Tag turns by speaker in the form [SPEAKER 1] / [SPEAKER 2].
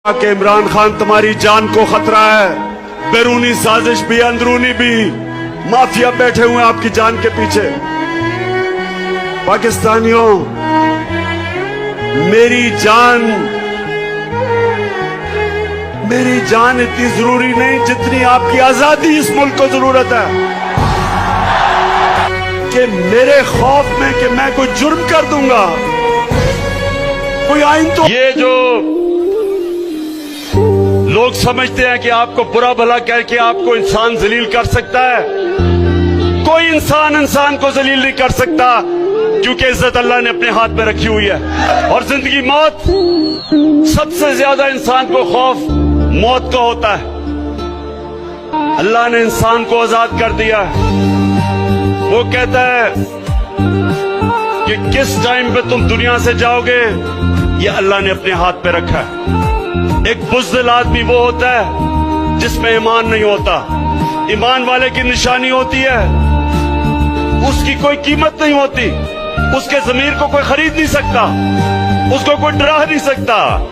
[SPEAKER 1] کہ عمران خان تمہاری جان کو خطرہ ہے، بیرونی سازش بھی اندرونی بھی، مافیا بیٹھے ہوئے آپ کی جان کے پیچھے۔ پاکستانیوں، میری جان اتنی ضروری نہیں جتنی آپ کی آزادی اس ملک کو ضرورت ہے، کہ میرے خوف میں کہ میں کوئی جرم کر دوں گا، کوئی آئین تو یہ جو لوگ سمجھتے ہیں کہ آپ کو برا بھلا کہہ کے آپ کو انسان ذلیل کر سکتا ہے، کوئی انسان کو ذلیل نہیں کر سکتا، کیونکہ عزت اللہ نے اپنے ہاتھ میں رکھی ہوئی ہے۔ اور زندگی موت، سب سے زیادہ انسان کو خوف موت کا ہوتا ہے۔ اللہ نے انسان کو آزاد کر دیا ہے، وہ کہتا ہے کہ کس ٹائم پہ تم دنیا سے جاؤ گے یہ اللہ نے اپنے ہاتھ پہ رکھا ہے۔ ایک بزدل آدمی وہ ہوتا ہے جس میں ایمان نہیں ہوتا، ایمان والے کی نشانی ہوتی ہے اس کی کوئی قیمت نہیں ہوتی، اس کے ضمیر کو کوئی خرید نہیں سکتا، اس کو کوئی ڈرا نہیں سکتا۔